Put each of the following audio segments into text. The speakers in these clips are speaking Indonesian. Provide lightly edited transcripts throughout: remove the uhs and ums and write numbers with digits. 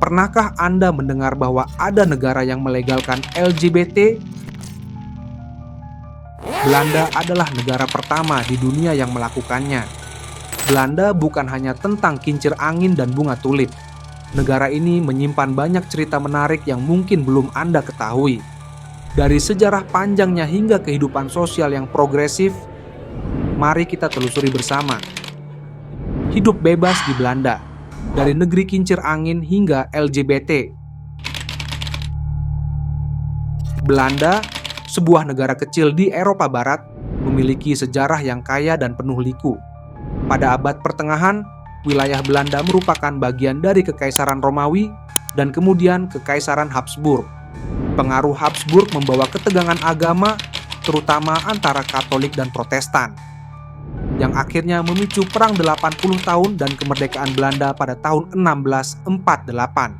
Pernahkah Anda mendengar bahwa ada negara yang melegalkan LGBT? Belanda adalah negara pertama di dunia yang melakukannya. Belanda bukan hanya tentang kincir angin dan bunga tulip. Negara ini menyimpan banyak cerita menarik yang mungkin belum Anda ketahui. Dari sejarah panjangnya hingga kehidupan sosial yang progresif, mari kita telusuri bersama. Hidup bebas di Belanda, dari negeri kincir angin hingga LGBT. Belanda, sebuah negara kecil di Eropa Barat, memiliki sejarah yang kaya dan penuh liku. Pada abad pertengahan, wilayah Belanda merupakan bagian dari Kekaisaran Romawi dan kemudian Kekaisaran Habsburg. Pengaruh Habsburg membawa ketegangan agama, terutama antara Katolik dan Protestan, yang akhirnya memicu Perang 80 tahun dan kemerdekaan Belanda pada tahun 1648.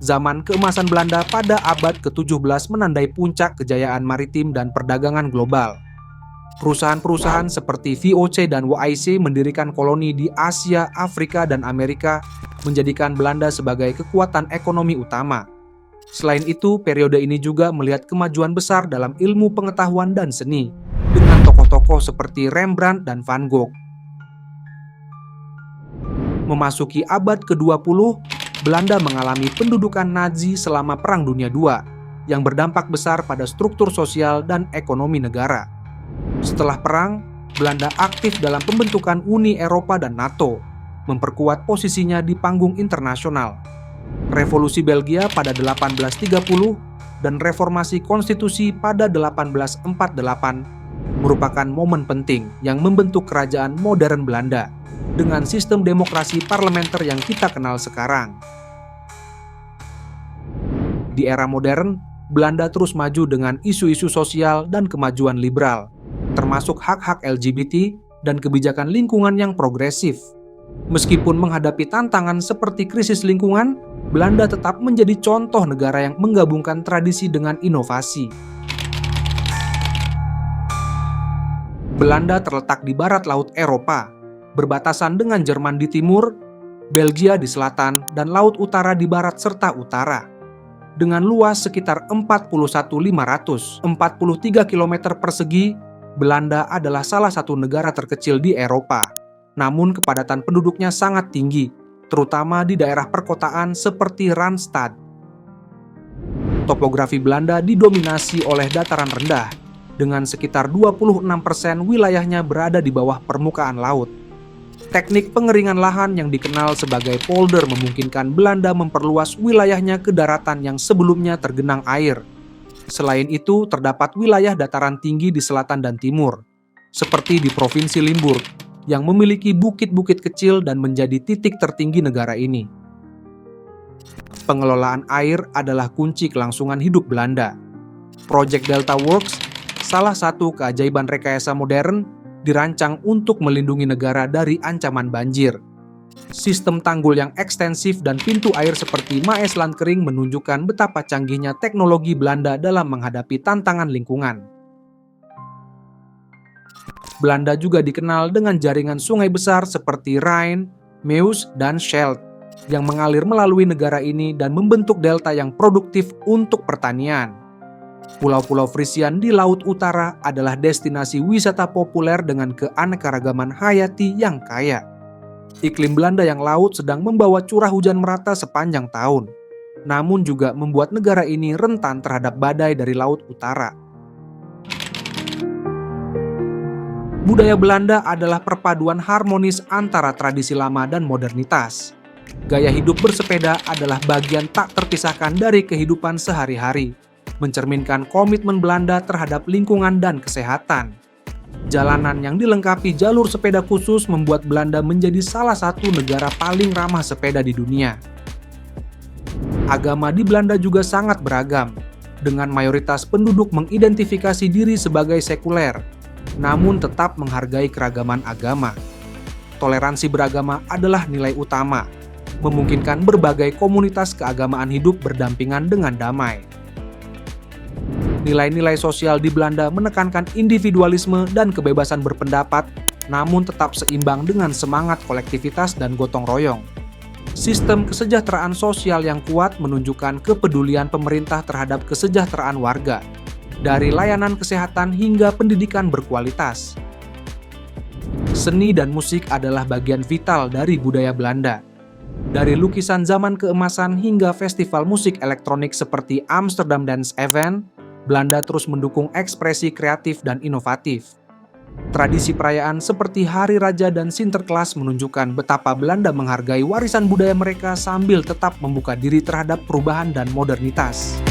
Zaman keemasan Belanda pada abad ke-17 menandai puncak kejayaan maritim dan perdagangan global. Perusahaan-perusahaan seperti VOC dan WIC mendirikan koloni di Asia, Afrika, dan Amerika, menjadikan Belanda sebagai kekuatan ekonomi utama. Selain itu, periode ini juga melihat kemajuan besar dalam ilmu pengetahuan dan seni, dengan tokoh-tokoh seperti Rembrandt dan Van Gogh. Memasuki abad ke-20, Belanda mengalami pendudukan Nazi selama Perang Dunia II, yang berdampak besar pada struktur sosial dan ekonomi negara. Setelah perang, Belanda aktif dalam pembentukan Uni Eropa dan NATO, memperkuat posisinya di panggung internasional. Revolusi Belgia pada 1830 dan reformasi konstitusi pada 1848 merupakan momen penting yang membentuk kerajaan modern Belanda dengan sistem demokrasi parlementer yang kita kenal sekarang. Di era modern, Belanda terus maju dengan isu-isu sosial dan kemajuan liberal, termasuk hak-hak LGBT dan kebijakan lingkungan yang progresif. Meskipun menghadapi tantangan seperti krisis lingkungan, Belanda tetap menjadi contoh negara yang menggabungkan tradisi dengan inovasi. Belanda terletak di barat laut Eropa, berbatasan dengan Jerman di timur, Belgia di selatan, dan Laut Utara di barat serta utara. Dengan luas sekitar 41.543 km persegi, Belanda adalah salah satu negara terkecil di Eropa. Namun kepadatan penduduknya sangat tinggi, terutama di daerah perkotaan seperti Randstad. Topografi Belanda didominasi oleh dataran rendah, dengan sekitar 26% wilayahnya berada di bawah permukaan laut. Teknik pengeringan lahan yang dikenal sebagai polder memungkinkan Belanda memperluas wilayahnya ke daratan yang sebelumnya tergenang air. Selain itu, terdapat wilayah dataran tinggi di selatan dan timur, seperti di Provinsi Limburg, yang memiliki bukit-bukit kecil dan menjadi titik tertinggi negara ini. Pengelolaan air adalah kunci kelangsungan hidup Belanda. Project Delta Works, salah satu keajaiban rekayasa modern, dirancang untuk melindungi negara dari ancaman banjir. Sistem tanggul yang ekstensif dan pintu air seperti Maesland kering menunjukkan betapa canggihnya teknologi Belanda dalam menghadapi tantangan lingkungan. Belanda juga dikenal dengan jaringan sungai besar seperti Rhine, Meuse, dan Scheldt yang mengalir melalui negara ini dan membentuk delta yang produktif untuk pertanian. Pulau-pulau Frisian di Laut Utara adalah destinasi wisata populer dengan keanekaragaman hayati yang kaya. Iklim Belanda yang laut sedang membawa curah hujan merata sepanjang tahun, namun juga membuat negara ini rentan terhadap badai dari Laut Utara. Budaya Belanda adalah perpaduan harmonis antara tradisi lama dan modernitas. Gaya hidup bersepeda adalah bagian tak terpisahkan dari kehidupan sehari-hari, mencerminkan komitmen Belanda terhadap lingkungan dan kesehatan. Jalanan yang dilengkapi jalur sepeda khusus membuat Belanda menjadi salah satu negara paling ramah sepeda di dunia. Agama di Belanda juga sangat beragam, dengan mayoritas penduduk mengidentifikasi diri sebagai sekuler, namun tetap menghargai keragaman agama. Toleransi beragama adalah nilai utama, memungkinkan berbagai komunitas keagamaan hidup berdampingan dengan damai. Nilai-nilai sosial di Belanda menekankan individualisme dan kebebasan berpendapat, namun tetap seimbang dengan semangat kolektivitas dan gotong royong. Sistem kesejahteraan sosial yang kuat menunjukkan kepedulian pemerintah terhadap kesejahteraan warga, dari layanan kesehatan hingga pendidikan berkualitas. Seni dan musik adalah bagian vital dari budaya Belanda. Dari lukisan zaman keemasan hingga festival musik elektronik seperti Amsterdam Dance Event, Belanda terus mendukung ekspresi kreatif dan inovatif. Tradisi perayaan seperti Hari Raja dan Sinterklaas menunjukkan betapa Belanda menghargai warisan budaya mereka sambil tetap membuka diri terhadap perubahan dan modernitas.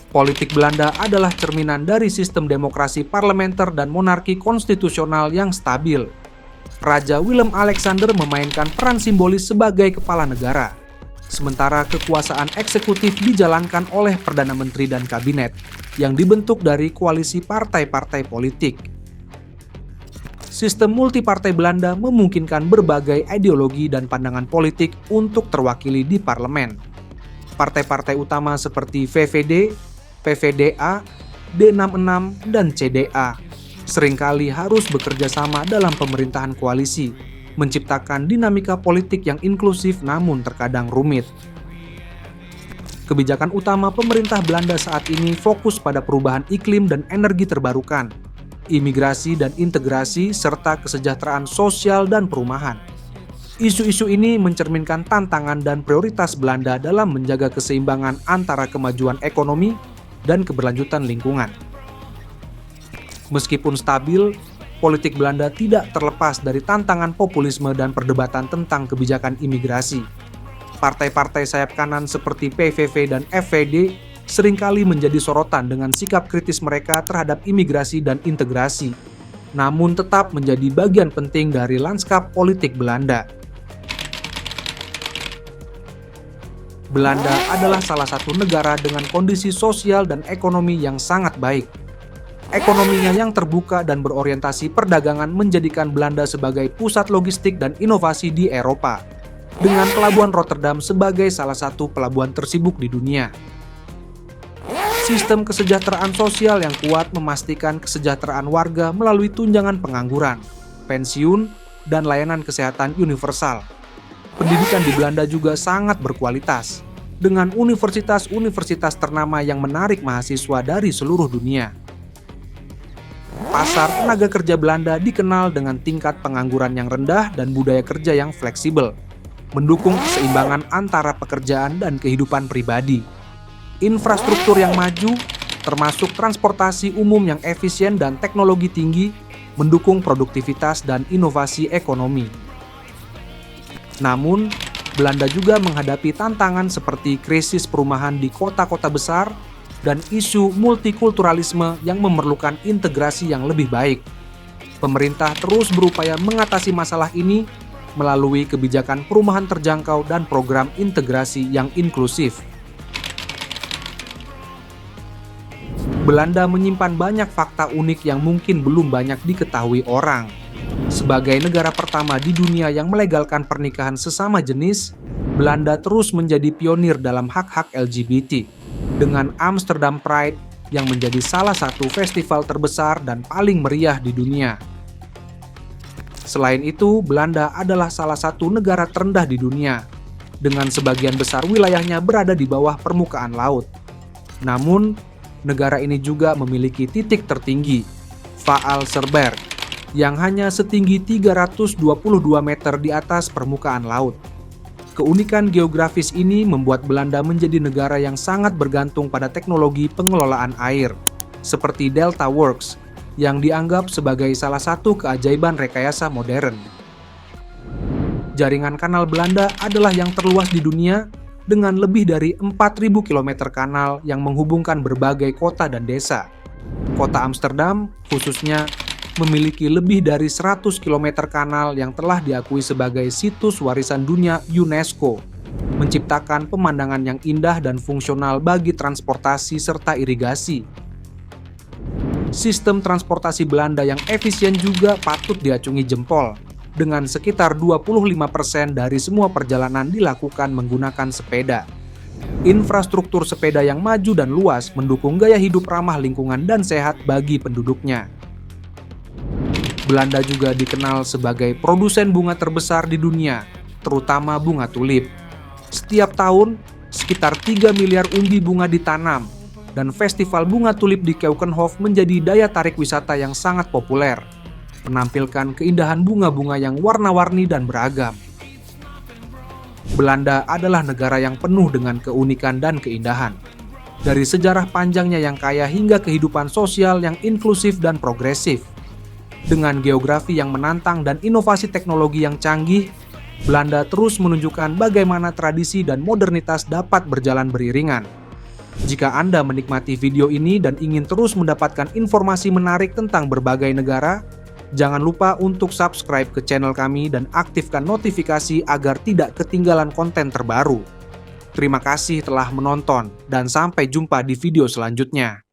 Politik Belanda adalah cerminan dari sistem demokrasi parlementer dan monarki konstitusional yang stabil. Raja Willem-Alexander memainkan peran simbolis sebagai kepala negara, sementara kekuasaan eksekutif dijalankan oleh Perdana Menteri dan Kabinet yang dibentuk dari koalisi partai-partai politik. Sistem multipartai Belanda memungkinkan berbagai ideologi dan pandangan politik untuk terwakili di parlemen. Partai-partai utama seperti VVD, PVDA, D66, dan CDA seringkali harus bekerja sama dalam pemerintahan koalisi, menciptakan dinamika politik yang inklusif namun terkadang rumit. Kebijakan utama pemerintah Belanda saat ini fokus pada perubahan iklim dan energi terbarukan, imigrasi dan integrasi, serta kesejahteraan sosial dan perumahan. Isu-isu ini mencerminkan tantangan dan prioritas Belanda dalam menjaga keseimbangan antara kemajuan ekonomi dan keberlanjutan lingkungan. Meskipun stabil, politik Belanda tidak terlepas dari tantangan populisme dan perdebatan tentang kebijakan imigrasi. Partai-partai sayap kanan seperti PVV dan FVD seringkali menjadi sorotan dengan sikap kritis mereka terhadap imigrasi dan integrasi, namun tetap menjadi bagian penting dari lanskap politik Belanda. Belanda adalah salah satu negara dengan kondisi sosial dan ekonomi yang sangat baik. Ekonominya yang terbuka dan berorientasi perdagangan menjadikan Belanda sebagai pusat logistik dan inovasi di Eropa, dengan pelabuhan Rotterdam sebagai salah satu pelabuhan tersibuk di dunia. Sistem kesejahteraan sosial yang kuat memastikan kesejahteraan warga melalui tunjangan pengangguran, pensiun, dan layanan kesehatan universal. Pendidikan di Belanda juga sangat berkualitas, dengan universitas-universitas ternama yang menarik mahasiswa dari seluruh dunia. Pasar tenaga kerja Belanda dikenal dengan tingkat pengangguran yang rendah dan budaya kerja yang fleksibel, mendukung keseimbangan antara pekerjaan dan kehidupan pribadi. Infrastruktur yang maju, termasuk transportasi umum yang efisien dan teknologi tinggi, mendukung produktivitas dan inovasi ekonomi. Namun, Belanda juga menghadapi tantangan seperti krisis perumahan di kota-kota besar dan isu multikulturalisme yang memerlukan integrasi yang lebih baik. Pemerintah terus berupaya mengatasi masalah ini melalui kebijakan perumahan terjangkau dan program integrasi yang inklusif. Belanda menyimpan banyak fakta unik yang mungkin belum banyak diketahui orang. Sebagai negara pertama di dunia yang melegalkan pernikahan sesama jenis, Belanda terus menjadi pionir dalam hak-hak LGBT, dengan Amsterdam Pride yang menjadi salah satu festival terbesar dan paling meriah di dunia. Selain itu, Belanda adalah salah satu negara terendah di dunia, dengan sebagian besar wilayahnya berada di bawah permukaan laut. Namun, negara ini juga memiliki titik tertinggi, Vaalserberg, yang hanya setinggi 322 meter di atas permukaan laut. Keunikan geografis ini membuat Belanda menjadi negara yang sangat bergantung pada teknologi pengelolaan air, seperti Delta Works, yang dianggap sebagai salah satu keajaiban rekayasa modern. Jaringan kanal Belanda adalah yang terluas di dunia, dengan lebih dari 4.000 km kanal yang menghubungkan berbagai kota dan desa. Kota Amsterdam, khususnya, memiliki lebih dari 100 km kanal yang telah diakui sebagai situs warisan dunia UNESCO, menciptakan pemandangan yang indah dan fungsional bagi transportasi serta irigasi. Sistem transportasi Belanda yang efisien juga patut diacungi jempol, dengan sekitar 25% dari semua perjalanan dilakukan menggunakan sepeda. Infrastruktur sepeda yang maju dan luas mendukung gaya hidup ramah lingkungan dan sehat bagi penduduknya. Belanda juga dikenal sebagai produsen bunga terbesar di dunia, terutama bunga tulip. Setiap tahun, sekitar 3 miliar umbi bunga ditanam, dan festival bunga tulip di Keukenhof menjadi daya tarik wisata yang sangat populer, menampilkan keindahan bunga-bunga yang warna-warni dan beragam. Belanda adalah negara yang penuh dengan keunikan dan keindahan. Dari sejarah panjangnya yang kaya hingga kehidupan sosial yang inklusif dan progresif. Dengan geografi yang menantang dan inovasi teknologi yang canggih, Belanda terus menunjukkan bagaimana tradisi dan modernitas dapat berjalan beriringan. Jika Anda menikmati video ini dan ingin terus mendapatkan informasi menarik tentang berbagai negara, jangan lupa untuk subscribe ke channel kami dan aktifkan notifikasi agar tidak ketinggalan konten terbaru. Terima kasih telah menonton, dan sampai jumpa di video selanjutnya.